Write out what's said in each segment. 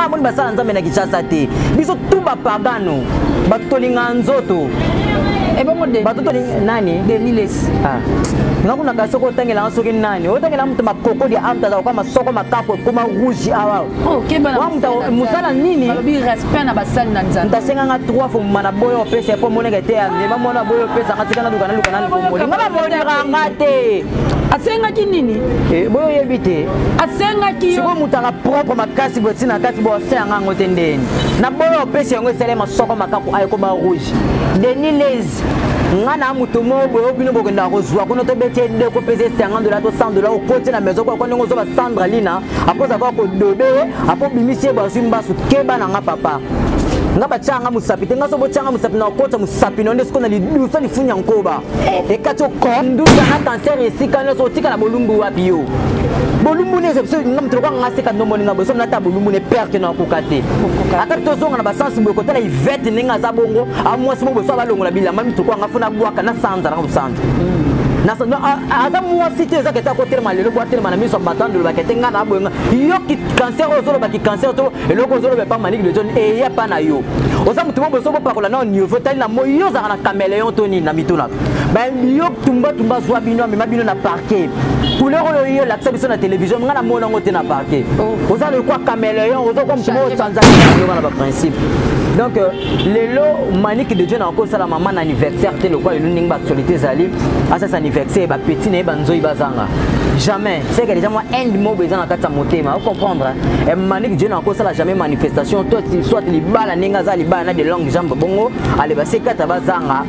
nga moni basala nzambe na Kinshasa te biso tuba pagano batolinga nzoto batoto nani Deniles ngakuna kasoko tangela soki nani otangela mtu makoko dia amta za kama soko makapo kuma rouge awa wa musala nini balobi respect na basali na nzambe ndasenga nga 3 fois mana boyo pesa po moneka te ya ba mona boyo pesa katika na lukana ko moli ngaba moneka ngate asenga ki nini boyo yebite asenga ki siko mutanga propre makasi botina kati bo senga ngote ndeni na boyo pesa ngo sele masoko makapo ay ko ba rouge Deniles ngana mutu mo boyo bino bokenda kozwa kono to bete de ko pese $50 to $100 au côté na maison ko ngo zo ba Sandra Lina après avoir ko dobe après bimisie ba simba su keba na nga papa ngaba changa musapi tenga so bochanga musapi na kota musapi nonde siko na lidusa lifunya nkoba e kato kondu na cancer esika no so tika na bolumbu wapi yo bolumbu ne se ngam troka ngaseka no moninga bo so na ta bolumbu ne perte na kokate ata to zonga na basansi bo kota na ivete ninga za bongo amwasi bo so balongo la bila mami troka ngafuna bwaka na sanza na sanza na ata mwasi te za keta ko terma lelo ko terma na miso batando lo bakete ngana bonga yo ki cancer ozolo baki cancer to eloko ozolo be pa maniki de John e ya pa na yo oza mutu bo so bo pakola na niveau tali na moyo za na caméléon toni na mituna ba yo tumba zwa bino me mabino na parquet couleur yo la biso na télévision ngana mona ngote na parquet oza le quoi caméléon ozo comme mo Tanzanie na ba principe donc lelo maniki de John encore ça la maman anniversaire te le quoi le ning ba actualité zali asa anniversaire ba petit ne ba nzoi bazanga jamais c'est que déjà moi end mot besoin na kata motema vous comprendre et maniki John encore ça la jamais manifestation toi soit libala ninga za libala na de longue jambe bongo ale ba sekata bazanga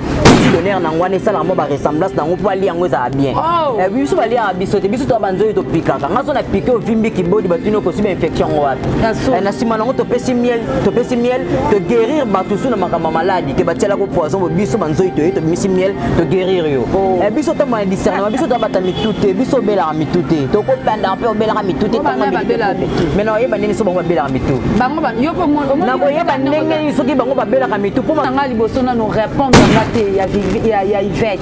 donner na ngwane sala mo ba ressemblance na ngopo ali yango za bien et biso bali ya biso te biso to banzoi to pikaka ngaso na piquer au vimbi ki body batino ko siba infection wapi na sima na ngoto pesi miel to guérir batu suna makama maladie ke batela ko poison bo biso banzoi to misi miel to guérir yo et biso to ma discernement biso to bata mitute biso bela mitute to ko panda pe obela mitute mais non yeba nini so bango bela mitu bango ba yo ko mo na ko yeba ndenge so ki bango bela mitu pour nga liboso na no répondre ngate ya Yvette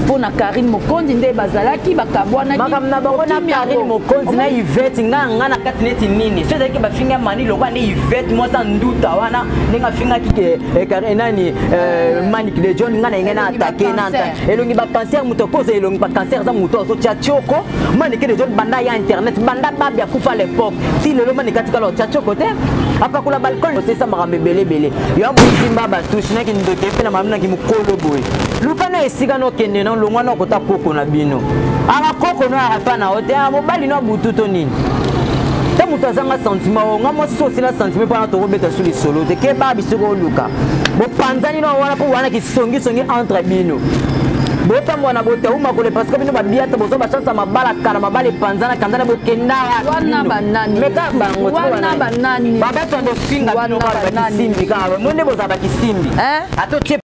pour na Karine Mokonzi nde bazalaki bakabwana makam na bango na Karine Mokonzi na Yvette nga na katineti nini so zaki ba finga mani lokwa ni Yvette moi sa nduta wana ninga finga ki Karine nani Manique de John nga na ngena attaquer nanta elongi ba cancer muto cause elongi ba cancer za muto so tiachoko Manique de John banda ya internet banda ba bia kufa à l'époque si le Manique katika lo tiachoko te apa kula balcon c'est ça makambe belé yo musimba ba touche na ki ndoke pe na mamna ki mukolo boy lukana esika no kende no longwa no kota koko na bino anga koko no apa na hote mobali no bututo nini ta mutu azanga sentiment o ngamo so sila sentiment pa na to robeta sur les solo te ke ba bisoko luka bo panzani no wana po wana ki songi entre bino bota mwana bota uma kole parce que bino ba biata bozo ba chance mabala kana mabale panzana kanzana bokenda wana banani meka bango wana banani baba tondo finga bino ba kisimbi ka monde boza ba kisimbi ato tie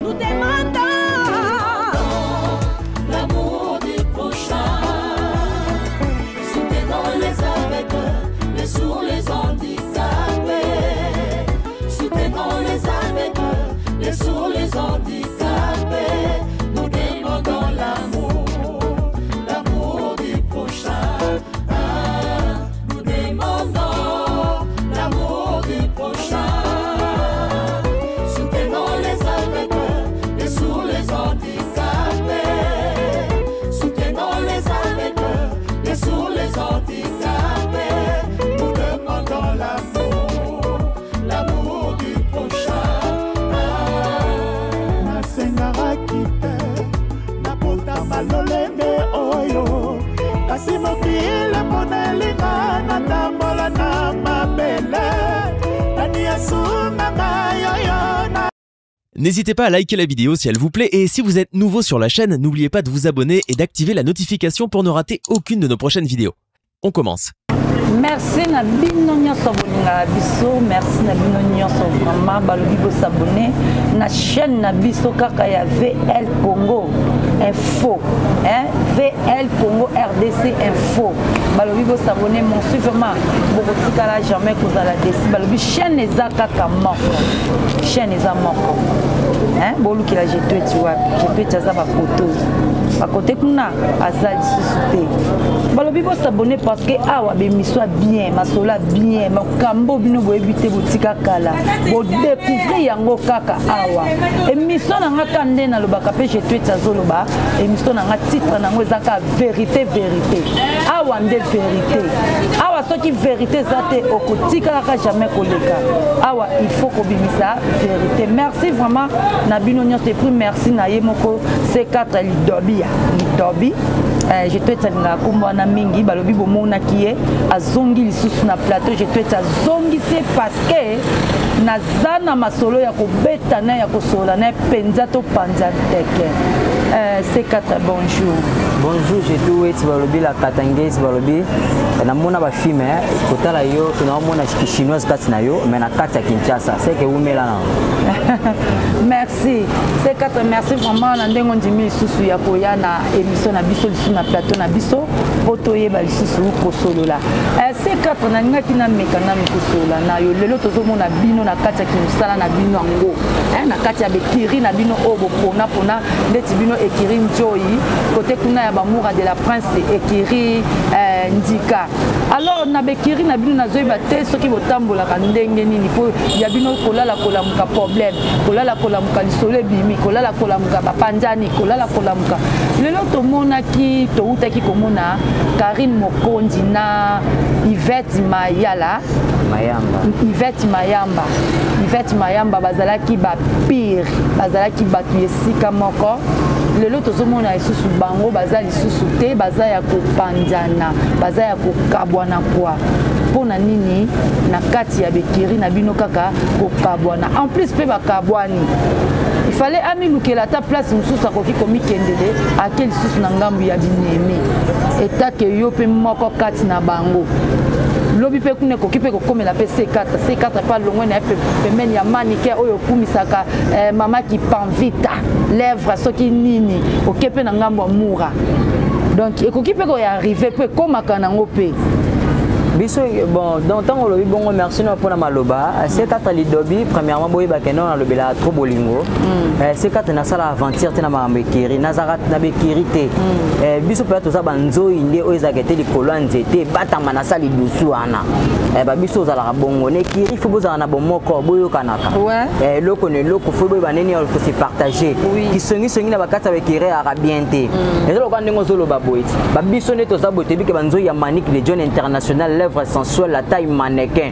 N'hésitez pas à liker la vidéo si elle vous plaît et si vous êtes nouveau sur la chaîne, n'oubliez pas de vous abonner et d'activer la notification pour ne rater aucune de nos prochaines vidéos. On commence. Merci na bino nyonso bolinga biso, merci na bino nyonso vraiment balobi bo s'abonner na chaîne na biso kaka ya VL Congo Info, VL Congo RDC Info. Balobi bo s'abonner mon suivement bokotikala jamais kozala desi balobi chaîne eza kaka moko. Chaîne eza moko. Boluki la jetwe tu wapi? Jetwe tsaza ba photo. Ba côté kuna azali susu te. balobi bo s'abonner parce que awa bémission bien masola bien makambo bino bo éviter botika kala bo découvrir yango kaka awa émission na ngaka nde na lobaka pe je tweet azoloba émission na ngaka titre nango ezaka vérité awa nde vérité awa soki vérité zate okotika kaka jamais koleka awa il faut kobimisa vérité merci vraiment na bino nyonso et puis merci na ye moko C4 lidobi je te tsalinga kumbwana mingi balobi bomona kiye azongi lisusu na plateau je te azongi c'est parce que nazana masolo ya kobeta na ya kosola na penza to panza teke C4 bonjour je te wait balobi la katangesi balobi na mona ba film kotala yo tunamona chinoise kati na yo mais na kati ya Kinshasa c'est que umela na merci C4 merci vraiment na ndengo ndimi lisusu ya koya na émission na biso lisusu na plateau na biso poto yeba lisusu kosolola C4 na ngaki na mekana mikosola na yo lelo tozomona bino na kati ya kimusala na bino ngo na kati ya bekiri na bino obo pona ndeti bino ekiri njoyi côté kuna ya bamoura de la prince ekiri ndika alors na bekiri na bino nazoyeba te soki botambola ka ndenge nini po ya bino kolala kolamuka problème kolala kolamuka lisolo bimi kolala kolamuka bapanjani kolala kolamuka lelo tomonaki toutaki komona Karine Mokondi na Yvette Mayamba bazalaki ba pire bazalaki batu esika moko lelo tozomona lisusu bango baza lisusu te baza ya kopanjana baza ya kokabwana kwa pona nini na kati ya bekiri na bino kaka kokabwana en plus pe bakabwani il fallait aminukela ta place mususu akoki komikendele ake lisusu na ngambu ya binemi etake yo pe moko kati na bango lobi pe kune koki pe kokomela pe C4 pa longwe na pemeni ya manike oyo kumisaka mama ki panvita lèvre soki nini okepe na ngambo mura donc ekoki pe ko ya arriver pe komaka nango pe biso bon donc tant on le bon merci non pour la maloba C4 lidobi premièrement boy bakeno na lobela trop bolingo C4 na sala aventure te na mambekiri nazarat na bekirite biso pe to za banzo inde oyezakete likolo nzete batama na sali dusu ana ba biso za la bongo ne kiri faut boza na bomoko boyo kanaka loko ne loko faut boy baneni on peut se partager qui songi na bakata bekire arabiente ezolo kwa ndingo zolo baboy ba biso ne to za botebi ke banzo ya manique de John international sensuelle la taille mannequin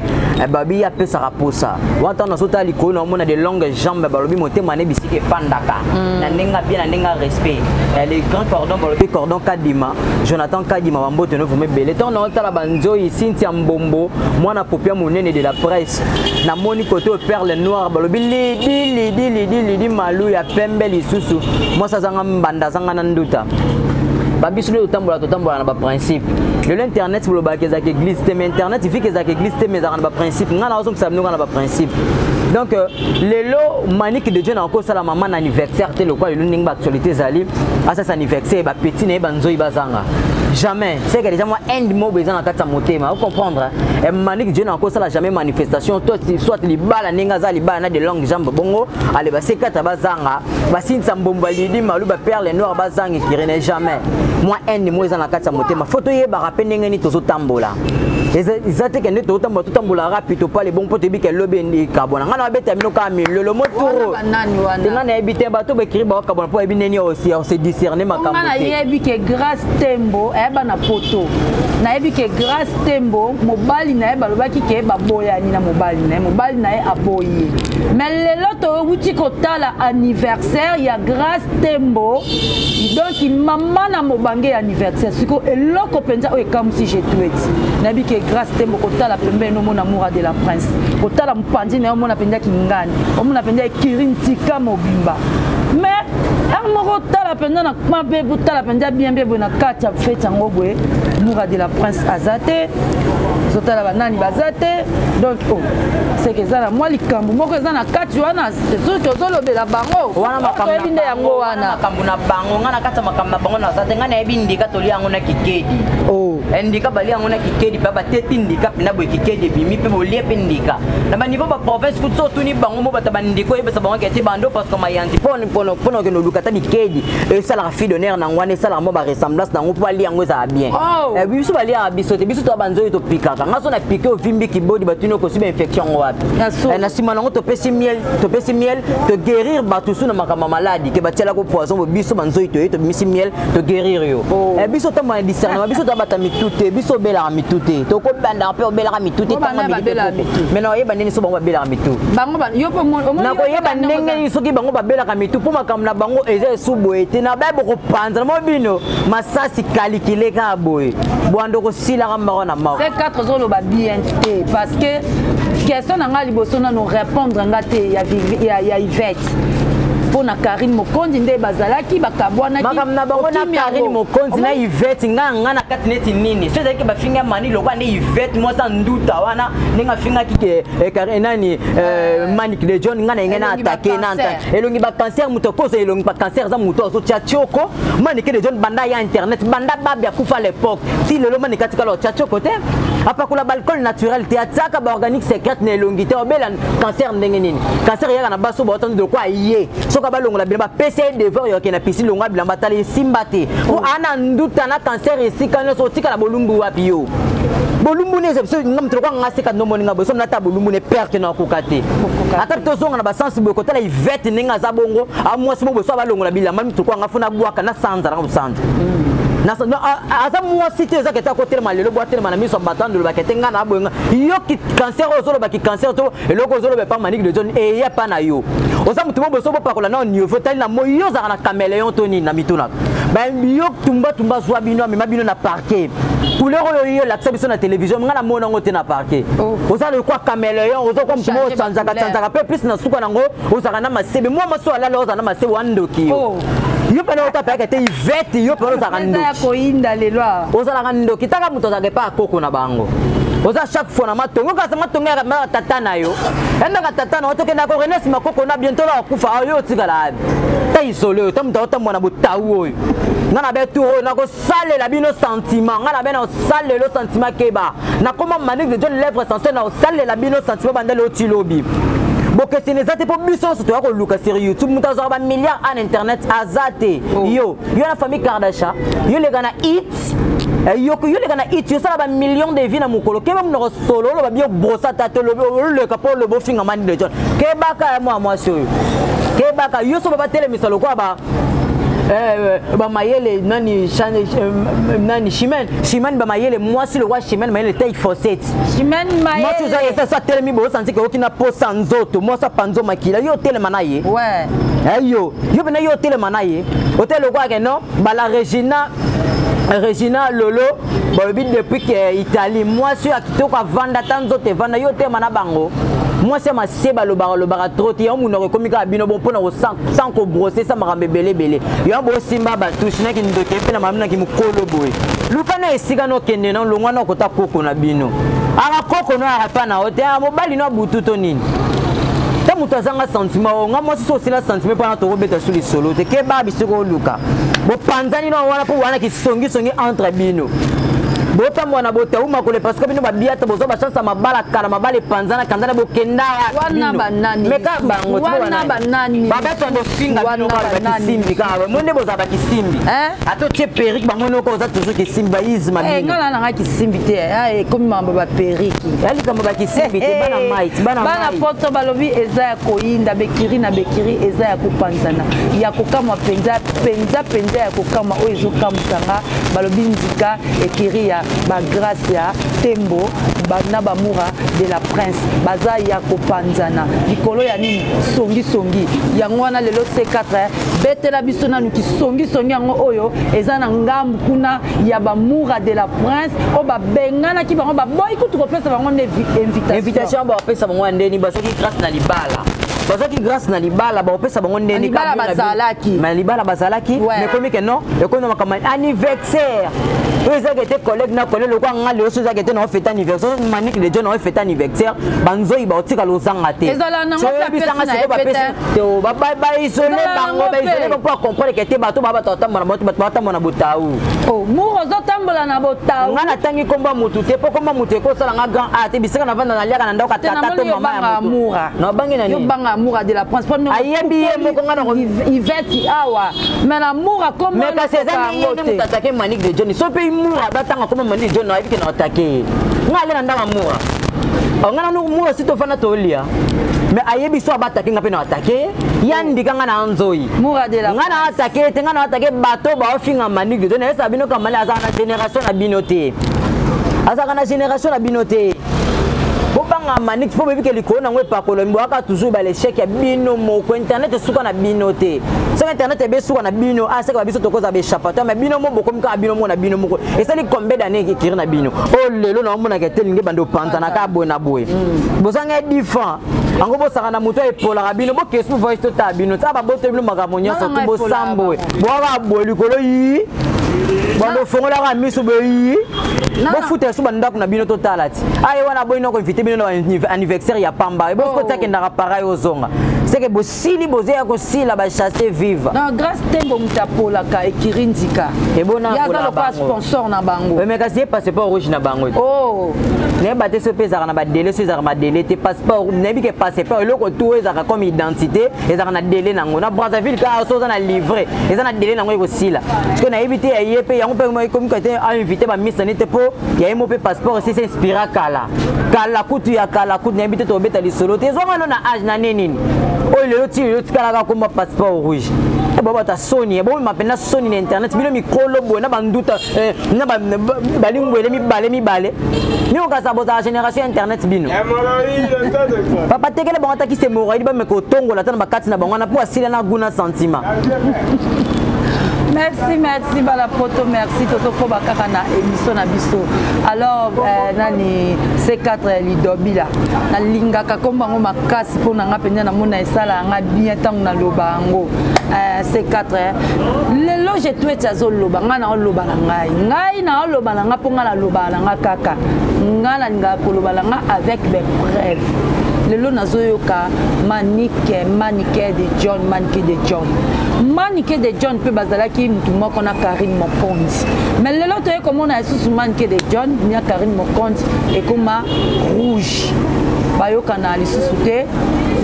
babi ya pesa raposa wata na sota likolo na mona de longues jambes balobi monte mané bisike pandaka na nenga bien na nenga respect les grands cordons balobi cordon Kadima Jonathan Kadima bambote no vous me belé ton na la banzo ici Cynthia Mbombo mwana popia monene de la presse na moni côté au perle noire balobi lidi malu ya pembe lisusu moi ça zanga mbanda zanga na nduta babiso le totambola na ba principe l'internet pour le bac ezak église mais internet il fait que ezak église mais za na ba principe ngana ozo kusabino na ba principe donc lelo manique de Dieu na ko sala maman anniversaire te le quoi le ning ba actualité zali à ça anniversaire ba petit ne banzo ibazanga jamais c'est que déjà moi end mot besoin na kata motema vous comprendre et manique Dieu na ko sala jamais manifestation toi soit libala ninga za libala na de longues jambes bongo allez ba C4 bazanga ba Cynthia Mbombo lidi malu ba perle noire bazanga qui rené jamais moi end mot besoin na kata motema photo ye ba rappel ngeni tozo tambola ezate que ne to tambola rapide pas les bons potes bi que lobe ndi kabona ngana beta mino ka mi le motoro ngana ebite bato be kiri ba kabona po ebineni aussi on se discerner makambo ngana yebi que grâce tembo eba na poto na yebi que grâce tembo mobali na eba lobaki ke ba boyani na mobali na e aboyi mais le loto wuti kotala anniversaire ya grâce tembo donc maman na mobange anniversaire siko eloko penza o ekamusi je tweet na yebi que grâce tembo kotala pembe no mona moura de la prince kotala mpandi na mona penza kingani omona penza kirintika mobimba mais armoro tala penza na mabe butala penza bien na kati ya fête ngobwe moura de la prince azate sotala banani bazate donc oh c'est que ça la moi likambo moko eza na kati wana c'est sûr que ozolobela bango wana makambo na yango wana makambo na bango ngana kata makambo na bango na zate ngana yebi ndika toli yango na kikedi oh ndika bali yango na kikedi pa bateti ndika na boy kikedi bimi pe bolie pe ndika na ba niveau ba province kutso tuni bango mo bata bandiko yeba sa bango kete bando parce que mayanzi pono que no lukata kikedi et ça la fille d'honneur na ngwana ça la mo ba ressemblance na ngo ali yango za bien biso bali ya biso te biso to banzo to pikaka ngaso na piqué au vimbi ki body batuni ko siba infection wapi na sima nango to pesi miel to guérir batu suna makama maladie ke batela ko poison biso banzo to misi miel to guérir yo biso to ma discernement biso to bata mitute biso bela mitute to ko banda pe bela mitute tanga mitute mais non yeba nini so bango bela mitute bango yo po mo na ko yeba ndenge soki bango babela mitute po makam na bango eza subo ete na ba ko panza mo bino masasi calculer ka boy boando ko sila ka mbako na mako c'est 4 jours lo ba bien parce que question na nga liboso na no répondre ngate ya Yvette na Karine Mokonzi nde bazalaki bakabwana ki makam na bango na Karine Mokonzi na Yvette nga na kati neti nini so ezaki bafinga mani lokwa ne Yvette mo sa nduta wana ninga finga ki Karine nani Manic de John nga na ngena attaquer na elongi ba cancer muto kozo elongi ba cancer za muto so tchachoko Manic de John banda ya internet banda babia kufa l'époque si le Manic katika lo tchachoko te apakula balcon naturel te ataka ba organique secrète ne elongi te obela cancer ndenge nini cancer ya na baso ba otando de quoi yé balongo la bilamba PC devant yo na piscine longa bilamba tali simbate ko ana nduta na cancer esika no so tika la bolumbu wapi yo bolumbu ne so ngam troko ngaseka no moninga bo so na ta bolumbu ne perte na kokate ata to zonga na ba sensible ko tala Yvette ninga za bongo amwa so bo so balongo la bilamba troko ngafuna bwaka na sanza na sanza asa moi cité za keta côté malelo boîte na miso batando ba ketenga na bonga yo ki cancer ozolo ba ki cancer to eloko ozolo ba pa Manic de John e ya pa na yo oza mutu bo so pa kola na niveau tali na moyo za na caméléon toni na mituna ba yo tumba zwa bino mais bino na parquet couleur yo la biso na télévision ngana mona ngote na parquet oza le quoi caméléon ozo comme mo tsanzaka pe plus na suka nango oza na masebe mo maso ala oza na masebe wandoki yo pa na otapa ke te Yvette yo pa oza kando ko inda lelo oza la kando kitaka muto za ke pa koko na bango oza chaque fois na matongo kasi matongo ya tata na yo enda ka tata na otoke na ko renesi makoko na bientôt la kufa yo tikala ta isole ta muto mwana butawu oyo ngana betu na ko sale la bino sentiment ngana be na sale le sentiment keba na comment Manic de John lèvre censé na sale la bino sentiment bandele otilobi boke sinezate po biso so to ko luka sur YouTube mutazo ba milliard en internet azate yo na famille Kardashian yo le gana hit yo le gana hit yo sala ba millions de vues na mukolo ke ba mno solo lo ba bio brosa tato le kapo le bo finga Manic de John ke baka moi so ke baka yo so ba tele misalo kwa ba ba mayele nani Chimène ba mayele moi si le roi Chimène mayele taille fossette Chimène mayele moi tu ça tele mi bo senti que okina po sanzoto moi ça panzo makila yo tele manaye ouais yo bena yo tele manaye hôtel quoi que non ba la Regina Lolo depuis que Italie moi suis à kitoko vanda tanzo te vanda yo te mana bango moi c'est ma seba le bar trop ti on no komika bino bon pona sans ko brosser ça marambe belé yo bo simba ba touche na ki ndoke pe na mamna ki mukolo boy lukana esika no kende na longwa na kota koko na bino ala koko no ara na hotel mobali no bututo nini ta muto azanga sentiment nga moi so sila sentiment pana to robeta suli solo te ke ba bisiko luka bo panzani no wana po wana ki songi entre bino bota mwana bota uma kole parce que bino ba biata bozo ba chance mabala kala mabale panzana kanzana bo kenda wana banani meka bango wana banani baba to ndo finga bino ba kisimbi ka monde boza ba kisimbi ato tie perique bango no ko za toujours kisimbi ba izma bino ngala na kisimbi te comme mambo ba perique ali kama ba kisimbi te bana poto balobi eza ya koinda bekiri na bekiri eza ya kupanzana ya kokama penza ya kokama o ezo kamsanga balobi nzika ekiri ya ba grâce ya tembo bana bamura de la prince baza ya kopanzana likolo ya nini songi yango wana lelo C4 betela biso nanu ki songi yango oyo eza na ngambu kuna ya bamura de la prince o babengana ki bango baboyi kutu kopesa bango invitation ba pesa bango ndeni basoki grâce na libala parce que grâce na libala ba opesa bango ndeni ka bazalaki mais libala bazalaki mais comme que non et comme na anniversaire eza que tes collègues na collègue le quoi ngale oso za que te na fête anniversaire manique de John na fête anniversaire banzoi ba otika lozanga te ezala na ngota pesa ba pesa to ba isolé bango ba isolé pour comprendre que te bato ba batambola batambola botau oh muro zotambola na botau ngana tangi komba mutu te po komba mutu ko sala nga grand ate bisika na vanda na liaka na ndako tata to mama ya mutu na bangi na ni yo banga mura de la France pour nous ayembi ye moko ngana ko Yvette awa mais la mura comme mais ka seza ni mutu attaquer manique de John so pe mura batanga comme manique de John na biki na attaquer ngale na ndama mura ngana no mura sito fana to lia mais ayebi so abatake ngape na attaquer yandika ngana nzoi mura de la ngana attaquer te ngana attaquer bato ba ofinga manique de John esa bino kamala azana génération na binoté azaka na génération na binoté bobanga manique po bebi ke likolo nango epakolo mbo aka toujours ba l'échec ya bino moko internet suka na binoté so internet ebe suka na bino aseka biso tokoza be chapato mais bino mo boko mka bino mo na bino moko esali combien d'années ekiri na bino o lelo na mona ke telinge bando pantana ka boy na boy bozanga different ango bosaka na moto epola bino bo kesu voice to ta bino ta ba boto bino magamonya nyonso to bo sambo bo aka boy likolo yi bando fongola ka miso be yi bo futa so banda kuna bino to talati ayi wana boy no ko inviter bino na anniversaire ya pamba bo ko take ndaka pareil ozonga c'est que bo sili boze ya ko sila ba chasser vive na grâce tembo mutapola ka ekirindika e bona ko la pas sponsor na bango mais kasi passeport rouge na bango oh ne baté so pesa na ba délai so za ma délai te passeport ne bi ke passeport eloko tout ezaka comme identité ezaka na délai nango na Brazzaville ka so za na livrer ezaka na délai nango ko sila parce que na éviter yepe yango pe mo comme que te a invité ba miss nete po ya mo pe passeport c'est inspira kala kutu ya kala kutu na éviter to beta li solo te zo ngano na âge na nini o lelo ti yo tikala ka komba passeport rouge baba ta soni bo mapena soni na internet bino mikolo bo na banduta na balingwele mi bale ni on ka sabota génération internet bino papa tekele bon ataki se moraidi ba meko tongola tana bakati na bango na po asila na guna sentiment. Merci bala poto merci toto ko bakaka na émission na biso alors nani C4 lidobila na lingaka kombango makasi pona nga penya na mona esala nga bien tant na lobango C4 lelo je tout ezo loba nga na loba na ngai na loba na nga ponga na loba na nga kaka nga na nga ko loba na nga avec des preuves lelo nazoyoka manique de John manique de John pe bazalaki mutu moko na Karine Mokonzi mais lelo toye komona lisusu manique de John nya Karine Mokonzi ekoma rouge bayoka na lisusu te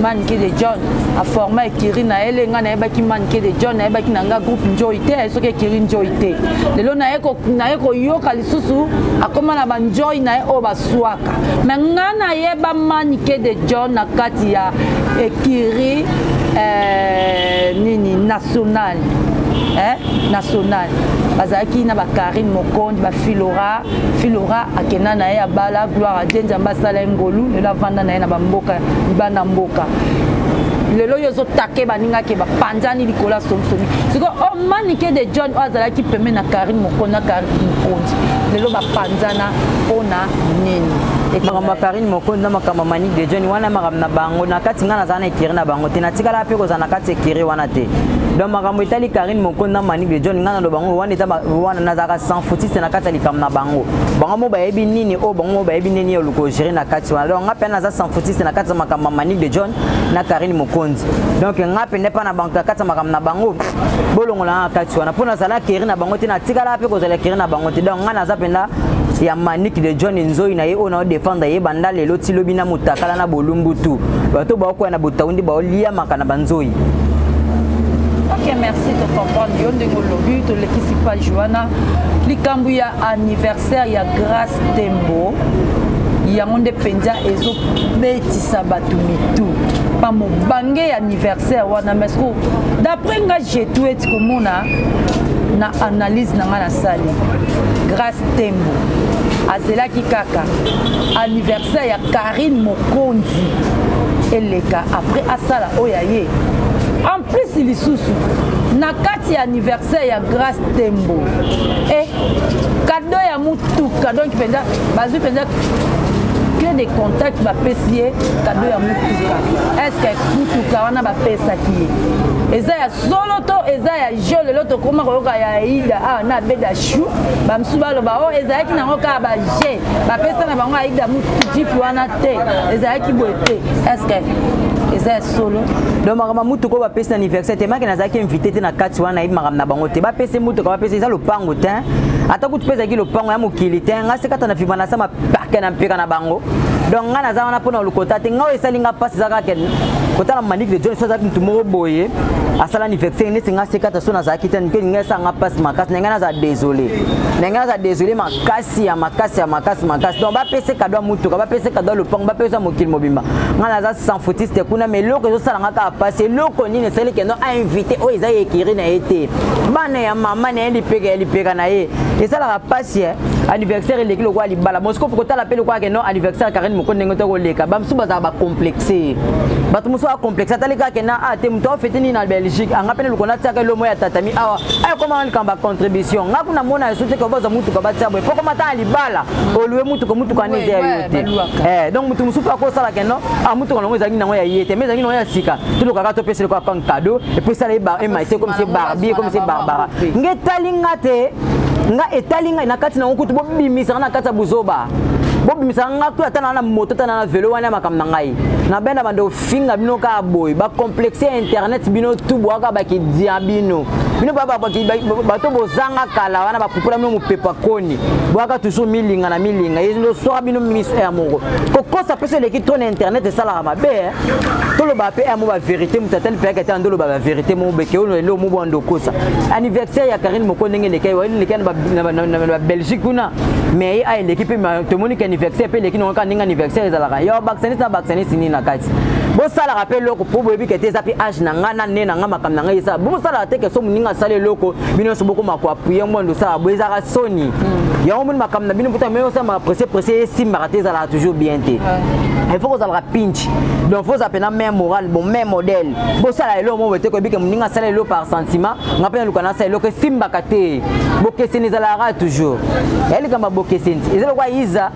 manique de John a forma ekiri na ele nga na yebaki manique de John na yebaki na nga groupe Njoy te soki ekiri Njoy te lelo na yeko yoka lisusu akoma na banjoy na ye o baswaka mais nga na yeba manique de John na kati ya ekiri nini national national bazalaki na ba Karine Mokonzi ba Filora akena na ye abala gloire à Dieu ambasala ngolu le la vanda na ye na bamboka libanda mboka lelo yozo take baninga ke ba panzani likola somsomi siko o manique de John azalaki peme na Karine Mokonzi lelo ba panzana ona nini makamba Karine Mokonzi na makamba manique de John wana makamba na bango na kati ngana zana ekiri na bango te na tikala pe ko zana kati ekiri wana te donc makambo etali Karine Mokonzi na manique de John ngana do bango wana eta wana na zaka sans foutiste na kati likam na bango mo ba yebi nini o bango mo ba yebi nini o luko gérer na kati wana donc ngapena za sans foutiste na kati makamba manique de John na Karine Mokonzi donc ngapene pa na bango kati makamba na bango bolongo na kati wana pona zala ekiri na bango te na tikala pe ko zala ekiri na bango te donc ngana za penda ya manique de John Nzoyi na ye ona défendre ye banda lelo ti lobi na mutakala na bolumbutu bato ba ko na botaundi ba lia makana banzoyi. Ok, merci de comprendre. Yo ndenge lobi to lekisi pa Joana likambu ya anniversaire ya Grâce Tembo yango nde penza ezo betisa batu mitu pa mobange anniversaire wana mesko d'après nga j'ai tout et komona na analyse na nga na sali Grâce Tembo azelaki kaka anniversaire ya Karine Mokonzi eleka après asala oya ye en plus lisusu na kati anniversaire ya Grâce Tembo cadeau ya mutuka donc penza bazui penza secret de contact bapesi cadeau ya mutuka. Est-ce que mutuka wana bapesa ki eza ya solo to eza ya jeu lelo to koma koyoka ya ida na beda chou bamsu baloba o ezalaki nango kaka baje bapesa na bango aida mutujipi wana te ezalaki boye te. Est-ce que eza solo donc makambo mutuka oyo bapesi na anniversaire te maki nazalaki invité te na kati wana nayebi makambo na bango te bapesi mutuka bapesi eza lopango te ata kutu mpe ezalaki lopango ya mokili te nga sekata na fima na sa mapake na mpeka na bango donc nga naza wana mpona lokota te nga oyo esali nga mpasi eza kaka kotala Manique de John so azalaki mutu moko boye asala anniversaire neti nga sekata so nazalaki te nke nga esala nga mpasi makasi na nga naza désolé makasi ya makasi donc bapesi kado ya mutuka bapesi kado ya lopango bapesi ya mokili mobimba nga naza sans fautiste kuna mais eloko ezosalanga kaka pasi eloko nini esali kendo ainvité oyo eza ekiri na ye te bana ya mama na ye lipeka na ye esalaka pasi anniversaire eleki lokola libala mosikopo kotala mpe lokola kendo anniversaire Karine moko ndenge to koleka bamosusu bazalaka bacomplexe bato mosusu bacomplexe atali kaka kena te moto afete nini na Belgique anga pene lokona tiaka elomo ya tatami awa ayokoma likambo bacontribution nga kuna mona yesu te koboza mutuka batia boye po komata na libala olue mutuka ane eza ya yo te donc motu mosusu akosala kendo mutuka nango ezalaki nango ya ye te mais ezalaki nango ya sika tolokaka topesa lokola comme cadeau epuis esala emaite comme c'est Barbie comme c'est Barbara nga etali nga te nga etali nga na kati nango kutu bobimisaka na kati ya buzoba bobimisaka nga tu ata na moto ata na velo wana makambo na ngai na benda bando finga bino ka boy ba complexe internet bino tu bwaka bakidia bino bato bozanga kala wana bapupula bino mopepa koni bwaka toujours milinga na milinga yezo soa bino miso ya moko kokosa pese leki to na internet esalaka mabe toloba pe amo ba vérité mutatali pe ka tandolo ba vérité mo beke ono elo mo bondo kosa anniversaire ya Karine moko ndenge lekai wa lekai na Belgique kuna mais ay l'équipe to monique anniversaire pe leki no ka ndinga anniversaire ezalaka yo vacciniste ni na kati bo sala rappel loko po boyebi ke te zapi age na nga na ne na nga makam na nga yesa bo sala te ke so muninga sale loko bino so boko makwa appuyer mbondo sala bo ezaka soni ya omun makam na bino puta mais ça m'a pressé si maraté ça toujours bien te il faut que ça la pinch donc faut appeler même moral bon même modèle bo sala elo mo wete ko bi ke muninga sale lo par sentiment ngapena lukana sale loko simba kate bo keseni zalara toujours elle kama bo keseni ezelo kwa iza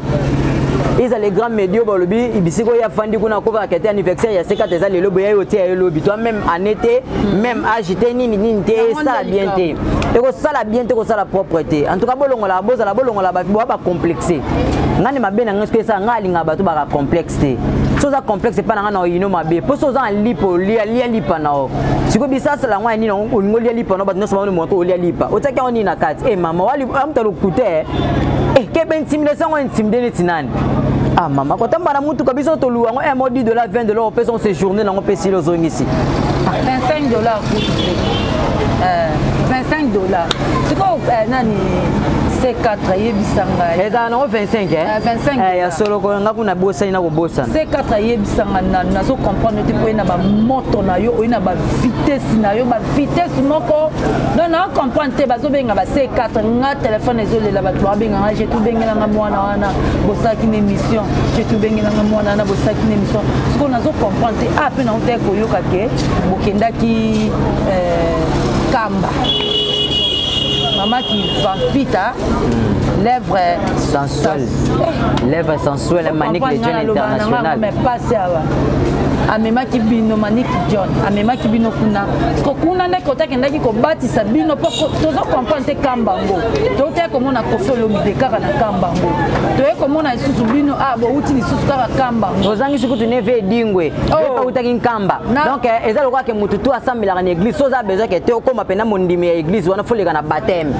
les grands médias bolobi ibisiko ya fandi kuna ko va kete anniversaire ya sekata eza lelo boya yote ya lobi toi même en été même agité nini te ça bien te ko sala bien te ko sala propreté en tout cas bolongola ba ba complexé ngani mabena ngasko esa ngalinga bato ba complexé soza complexe pa na na yino mabe po soza lipo lia lipa na o siko bisasa la ngwa ni ngo lia lipa no ba no sama mo ko lia lipa o taka oni na kati mama wali amtalo kute ke ben intimidation ngo intimidé tinani maman quand on a mutu kabisa to luwa ngo $20 $20 on peut son séjourner na ngo pesi lo zongisi $25 $25 siko nani C4 yebisanga eza na 25 25 ya solo ko nga kuna bosa ina ko bosa C4 yebisanga na zo comprendre te ko ina ba moto na yo ina ba vitesse na yo ba vitesse moko non na comprendre te bazo benga ba C4 nga téléphone ezolela ba to benga nga je tout benga nga mwana wana bosa ki émission je tout benga nga mwana na bosa ki émission siko na zo comprendre te pe na ote ko yoka ke bokenda ki kamba maman qui vampita lèvres sensuelles lèvres sensuelles Manique de John international mais pas ça amema ki bino Manique John amema ki bino kuna ko kuna ne kota kenda ki ko batisa bino poko tozo comprendre kambango to te ko mona ko solo mi de kaka na kambango to e ko mona isusu bino bo uti ni susu kaka kambango ozangi siku tu neve dingwe pa utaki nkamba donc eza lokwa ke mutu tu asambela na église soza besoin ke te okoma pena mondimi ya église wana foleka na baptême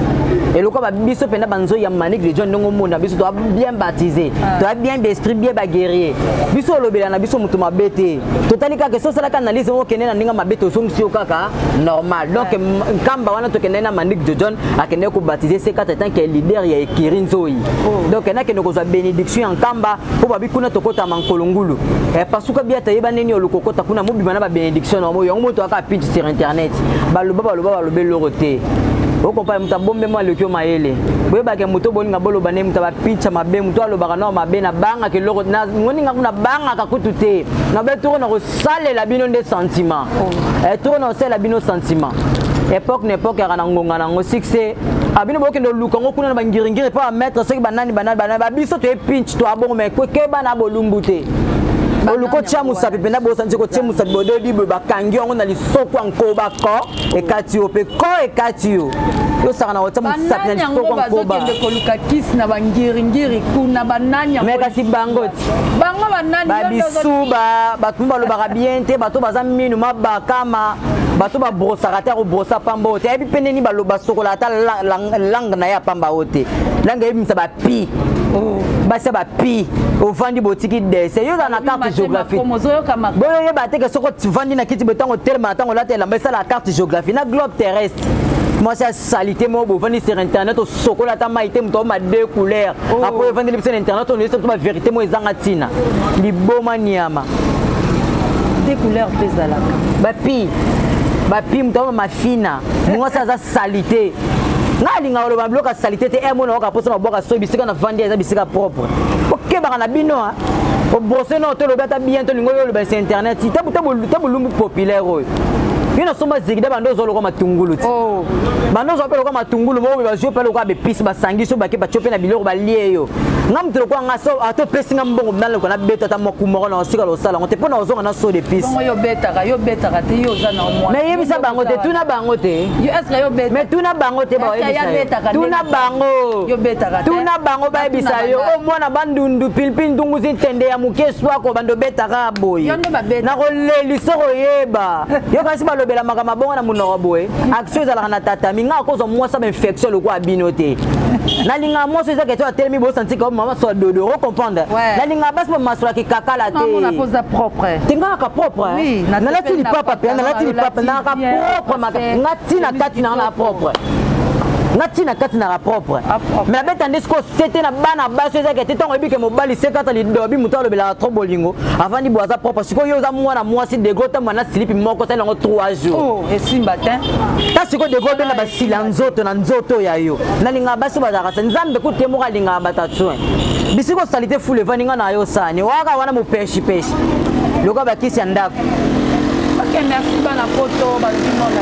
et lokwa ba biso pena banzo ya Manique de John ndongo mona biso to bien baptisé to bien d'esprit bien baguerrier biso lobela na biso mutu mabete totali kaka so sala kana lise okene na ninga mabeto so msio kaka normal donc nkamba wana tokene na Manique de John akende ko baptiser C4 tant que leader ya Kirinzoi donc na kende ko za bénédiction en kamba po babi kuna tokota mankolongulu pasuka bia tayeba neni olukokota kuna mobima na ba bénédiction na moyo moto aka pitch sur internet baloba lorote o kompa muta bombe mo lekyo maele boyeba ke muto bolinga boloba ne muta ba pitch mabe muto alobaka na mabe na banga ke loro na ngoninga kuna banga ka kutute na be tourne ko sale la bino de sentiment tourne sale la bino sentiment époque n'époque ya na ngonga na ngo succès abino bokendo luka ngo kuna na bangiringiri pa mettre soki banani biso to pinch to abongo mais ke bana bolumbu te oluko tia musapi penda bosa ntiko tia musapi bododi bakangi ngo na lisoko ankoba ko ekati ope ko ekati yo saka na wata musapi na lisoko ankoba ko luka kis na bangiringiri kuna bananya mais kasi bango banani babisuba batumba lo barabiente bato baza minu mabakama bato ba brosa kata ko brosa pamba ote ebi peneni ba lo basokola ata langue na ya pamba ote langue ebi misa ba pi basa ba pi ovandi botiki dese yo na carte géographique boyo ye ba te ke soko vandi na kiti betango tellement tango la tela mbesa la carte géographique na globe terrestre. Moi c'est salité moi bon vendre sur internet au sokola ta maïté mto ma deux couleurs après vendre sur internet on est sur ma vérité moi ezanga tina liboma niama deux couleurs pezala ba pi mto ma fina moi ça za salité ngalinga oloba bloka salité te emo na ka posa na boka so bisika na vendre eza bisika propre OK ba na bino ha o brosser no to loba ta bien to lingo lo ba sur internet ta bulumbu populaire oyo bino somba zigida bando zo lokoma matungulu ti bando zo pe lokoma matungulu mo ba zo pe lokoma be pisi ba sangi so ba ke ba chope na biloko ba lie yo ngam to lokwa ngaso ato pesi ngam bongo na lokona beta ta mokumoro na osika lo sala ngote pona ozonga na so de pisi bongo yo beta te yo za na mo mais yebisa bango te tuna bango te yo est-ce que yo beta mais tuna bango te ba yebisa tuna bango yo beta ka tuna bango ba yebisa yo o mwana bandundu pilpin ndungu zintende ya mukeswa ko bando beta ka boy na ko lelisa ko yeba yo kasi ba bela makama bonga na munoko boye action ezalaka na tata minga kozo mwasa ba infection lokwa abinote na linga mwasa ezaka to atelemi bo senti comme maman so dodo comprendre na linga bas ba masura ki kakala te on a pose propre tinga ka propre oui na lati li papa pe na lati li papa na ka propre maka ngati na kati na propre ngati na kati na propre mais la bête andesco c'était na bana baso ezaka te tongo ebike mobali sekata li dobi mutalo bela trop bolingo avant di boza propre siko yo za mwana mwasi de gota mwana slip moko tala ngo 3 jours oh et si matin ta siko de gota na basila nzoto na nzoto ya yo na linga baso bazaka nzambe ko temoka linga batatso bisiko salité fule vaninga na yo sani waka wana mo peshi loko bakisi ndako. Ok, merci bana photo balobi monde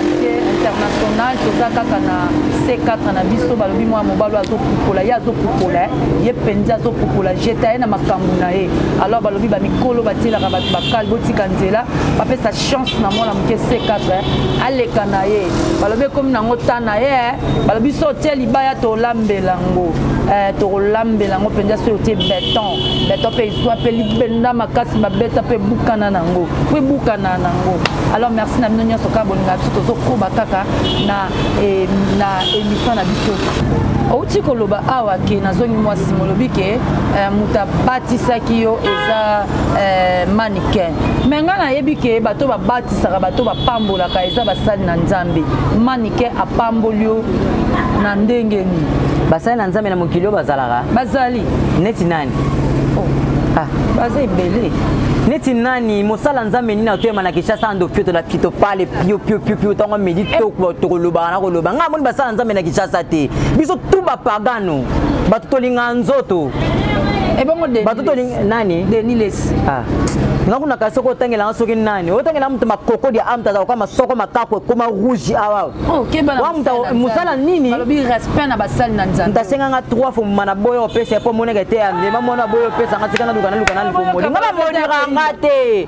international toza kaka na C4 na biso balobi mwa mobalo azopukola ye azopukola ye penzi azopukola jeta ye na makambo na ye alors balobi bamikolo batielaka bato bakali botika nzela bapesa chance na mwana moke C4 aleka na ye balobi ekomi nango ta na ye balobi so otie libaya tolambela ngo tokolambela ngo mpenza so otie beton mpe ezwa mpe libenda makasi babeta mpe ebukana nango po ebukana nango. Alors merci na bino nyonso kaka bolinga biso tozokoba kaka na émission na biso outi koloba awa ke nazongi mwasi molobi ke moto abatisaki yo eza mannequin me ngai nayebi ke bato babatisaka bato bapambolaka eza basali na nzambe mannequin apamboli yo na ndenge nini basali na nzambe na mokili oyo bazalaka bazali neti nani baza ebele neti nani mosala nzambe nini atoyema na Kinshasa ando fio tola kito pale pio tongo medi tokoloba na koloba nga moni basala nzambe na Kinshasa te biso tu bapagano bato tolinga nzoto ebongo de bato tolinga nani Deniles nga kuna kasoko otangela soki nani otangela mutu makoko dia amta za kwa masoko makako koma rouge awa wa mutu musala nini balobi respect na basali na nzambe ntasenga nga 3 fois mana boyo pesa po moneka te ande ba mona boyo pesa nga tikana luka na komoli nga ba modira ngate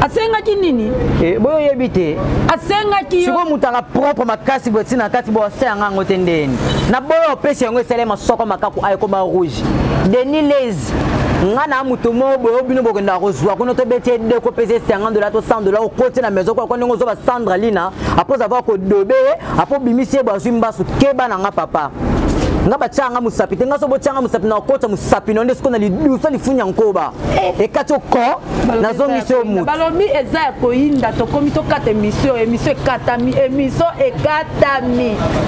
asengaki nini boyo yebite asengaki siko mutu aka propre makasi botina kati bo senga ngote ndeni na boyo pesa ngo esele masoko makako ay koma rouge Deniles nga na mutu mo boyo bino bokenda kozwa kono to bete de ko pese $50 to $100 au côté na maison ko ndongo zo ba Sandra Lina après avoir ko dobe après bimisie ba zimba su keba na nga papa nga bachanga musapi tenga so bochanga musapi na kota musapi no ndesko na lidusa lifunya nkoba e kato ko na zongi so mutu balobi eza ko inda to komito kata émission ekatami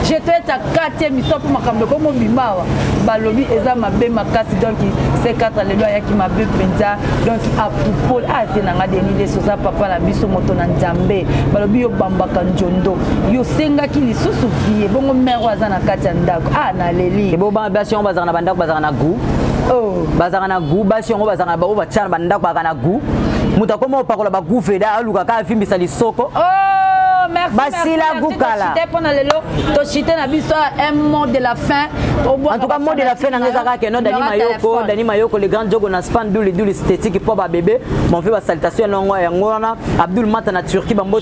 je te ta kata émission pour makambo ko mobimbawa balobi eza mabe makasi donc c'est quatre le loi yaki mabe penza donc a propos na nga denile soza papa na biso moto na nzambe balobi yo bambaka njondo yo senga ki lisusu vie bongo mero azana kata ndako na et bon basi on bazana bandako bazana na goût bazana na goût basi on bazana ba ba tchana bandako bazana na goût muta komo pakola ba goût feda aluka ka fimbisa lisoko merci. Basila Goukala. Tochite na biso un mot de la fin. En tout cas, mot de la fin, Dani Mayoko, les grands jogos, Naspan, Douli, esthétique pour bébé. Mon fait, salutation, Abdul Mata na Turquie, Bambo,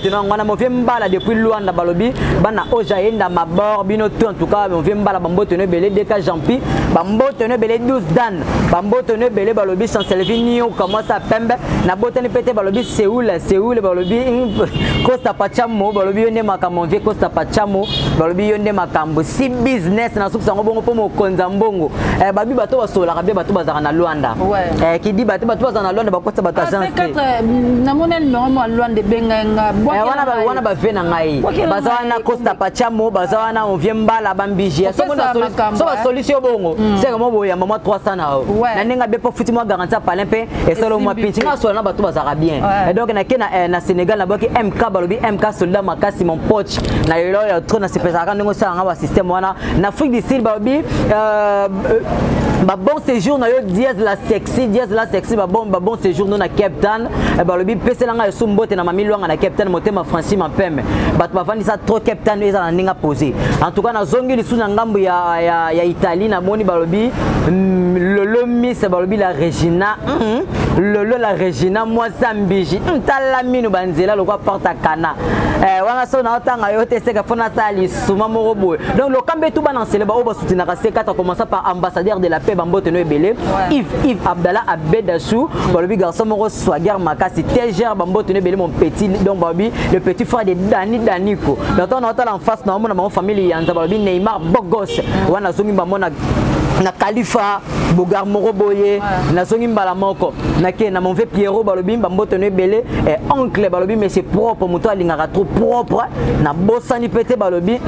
mon fait Mbala depuis Luanda Balobi, Bana Ojaenda, Mabor, Binoto, en tout cas, mon fait Mbala, Bambo, Tene Belé, Deka Jampi, Bambo, Tene Belé, 12 Dan, Bambo, Tene Belé, Balobi, Chancelvini, comment ça pembe, Nabotene Pété, Balobi, Séoul, Balobi, Costa Pachamo, Balobi, Yonde Makamon, Costa Pachamo, Balobi, Yonde Makambo, si business, na souk sango bongo pomo konzambongo, Babi Bato wa Sola, Rabia Bato Bazara na Luanda, qui dit Bato Bazara na Luanda, Bakosa Bato Namonel Nomo Luanda Benga, wana ba vena ngai, Bazana Costa Pachamo, Bazana, on vient Mbala Bambiji, so ba solution bongo, c'est comme boya maman 300 na o. Na ninga be pour futima garantir palempe et solo moi pinchi nga so na Bato Bazara bien. Et donc na Sénégal na boki MK Balobi MK soldat makasi mon poche, na yelo ya trop na sepesaka ngo sa nga ba système wana na Afrique du Sud Balobi bon séjour na yo dièse la sexy bon séjour no na Cape Town balobi pese langa yo sumbote na mami lwanga na Cape Town motema Francis Mapeme bato bavandi sa trop Cape Town eza na ninga posé en tout cas na zongi lisu na ngambu ya Italie na moni balobi lolo miss balobi la Regina lolo la Regina moi sambiji tala minu banzela lokwa porta kana wana so na otanga yo teseka fona sali suma morobo donc le kambe tout balancé ba oba soutenir C4 a commencé par ambassadeur de la paix Bambo Teno Ebele Yves Abdallah Abedachou balobi garçon moro Swagar Makasi Teger Bambo Teno Ebele mon petit donc balobi le petit frère de Daniko donc on entend en face na mon famille yanza balobi Neymar Bogos wana zongi bambo na Khalifa Bogar Moroboye na zongi mbala moko na mon fait Pierrot balobi Bambo Teno Ebele et oncle balobi mais c'est propre moto alingaka trop propre na bosani pété balobi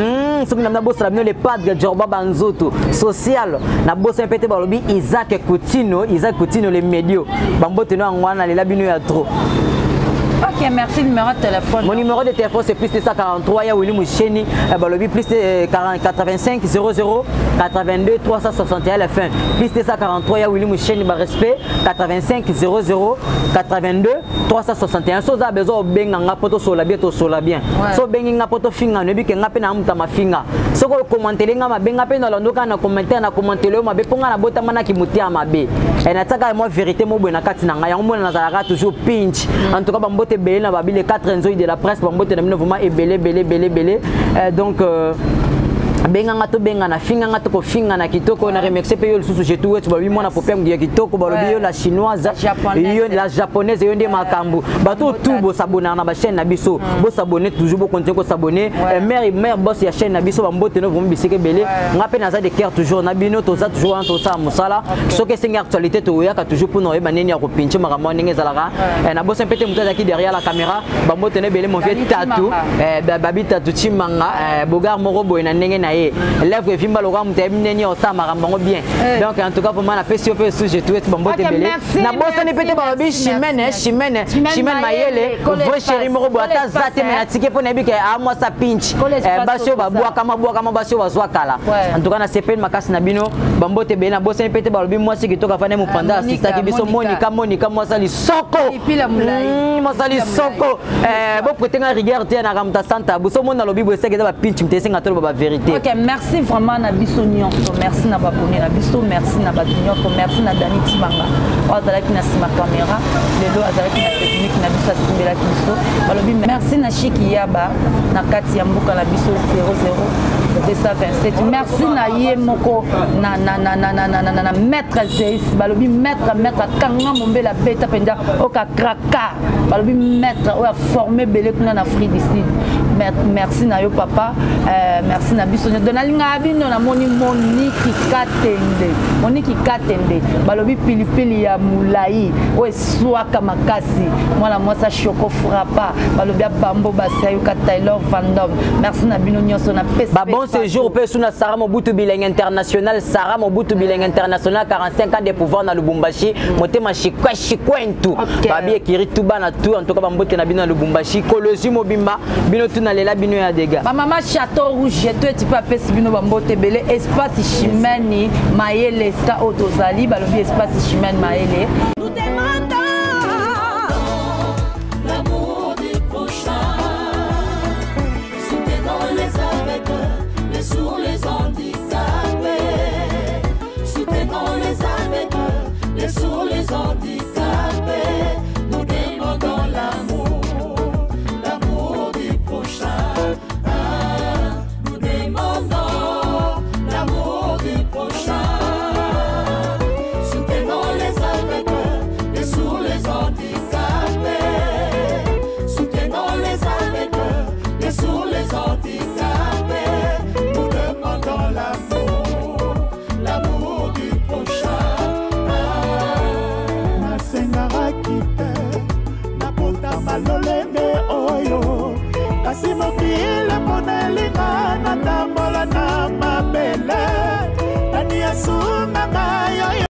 soki na bossa le padre Jorba Banzoto social na bossa pété balobi Isaac Coutinho les médios Bambo Teno ngwana lela bino ya trop. Ok, merci. Numéro de téléphone. Mon numéro de téléphone c'est plus de 143 ya Willy Moucheni balobi plus de 85 00 82 361 la fin plus de 143 ya Willy Moucheni ba respect 85 00 82 361 soza bezo benga nga poto sola bien so bengi nga poto finga ne bi ke nga pe na muta mafinga soko commenter nga mabenga pe na londoka na commenter le mabe ponga na bota mana ki mutia mabe et na taka moi vérité mo bona kati na nga yango mona na toujours pinch en tout cas bambote belé na babi les 4 enzoïs de la presse bambote na mino vraiment belé donc benga to benga na finga ngato ko finga na kitoko na remercier pe yo lisusu jetu wetu ba 8 mois na popem ya kitoko balobi yo la chinoise yo la japonaise yo ndé makambu bato tout bo s'abonner na ba chaîne na biso bo s'abonner toujours bo continuer ko s'abonner mère boss ya chaîne na biso ba mbote no vum biseke belé ngape na za de cœur toujours na bino to za toujours en to sa musala so que c'est actualité to ya ka toujours pour no ba neni ya ko pinche makamo ndenge zalaka na boss mpete mutaza ki derrière la caméra ba mbote ne belé mon vieux tatou babi tatou chimanga bogar morobo na ndenge na lèvre vimba le roi mutemi au samara bango bien donc en tout cas pour moi la pesio pe sous je tout être bombo tebele na bossa ne pété balobi chimene mayele vrai chéri morobo ata zate me na tike po na bi ke a moi sa pinch basio ba boa kama basio bazwa kala en tout cas na sepel makasi na bino bombo tebele na bossa ne pété balobi moi si kitoka fane mu panda assista ki biso Monica moi sali soko moi sali soko bo pretenga rigueur te na ramta santa buso mona lobi bo seke ba pinch mtesenga to ba vérité. Merci vraiment na biso nyonso, merci na babone na biso, merci na badunyoso, merci na Dani Timanga. Azalaki na sima caméra, lelo azalaki na technique na biso asimbela biso. Balobi merci na Chiki Yaba na kati ya mbuka na biso 00 227. Merci na ye moko na maître Zeis, balobi maître kanga mombela beta penda oka kraka. Balobi maître o a formé belé kuna na Afrique du Sud. Merci na yo papa, merci na biso donalinga bino na Monique Katende balobi pilipili ya mulai o swaka makasi mwana mwasa choco frappa balobi bambo basayo ka Taylor Vandom merci na bino nyonso na pesa bon séjour pe suna Sarah Mobutu bilingue international 45 ans de pouvoir na Lubumbashi motema chikwentu babi ekiri tuba na tout en tout cas bambote na bino na Lubumbashi kolozi mobimba bino tuna lela bino ya dega maman Château Rouge tu es pas pesi bino bambote belé espace chimani mayele ska otozali balobi espace chimani mayele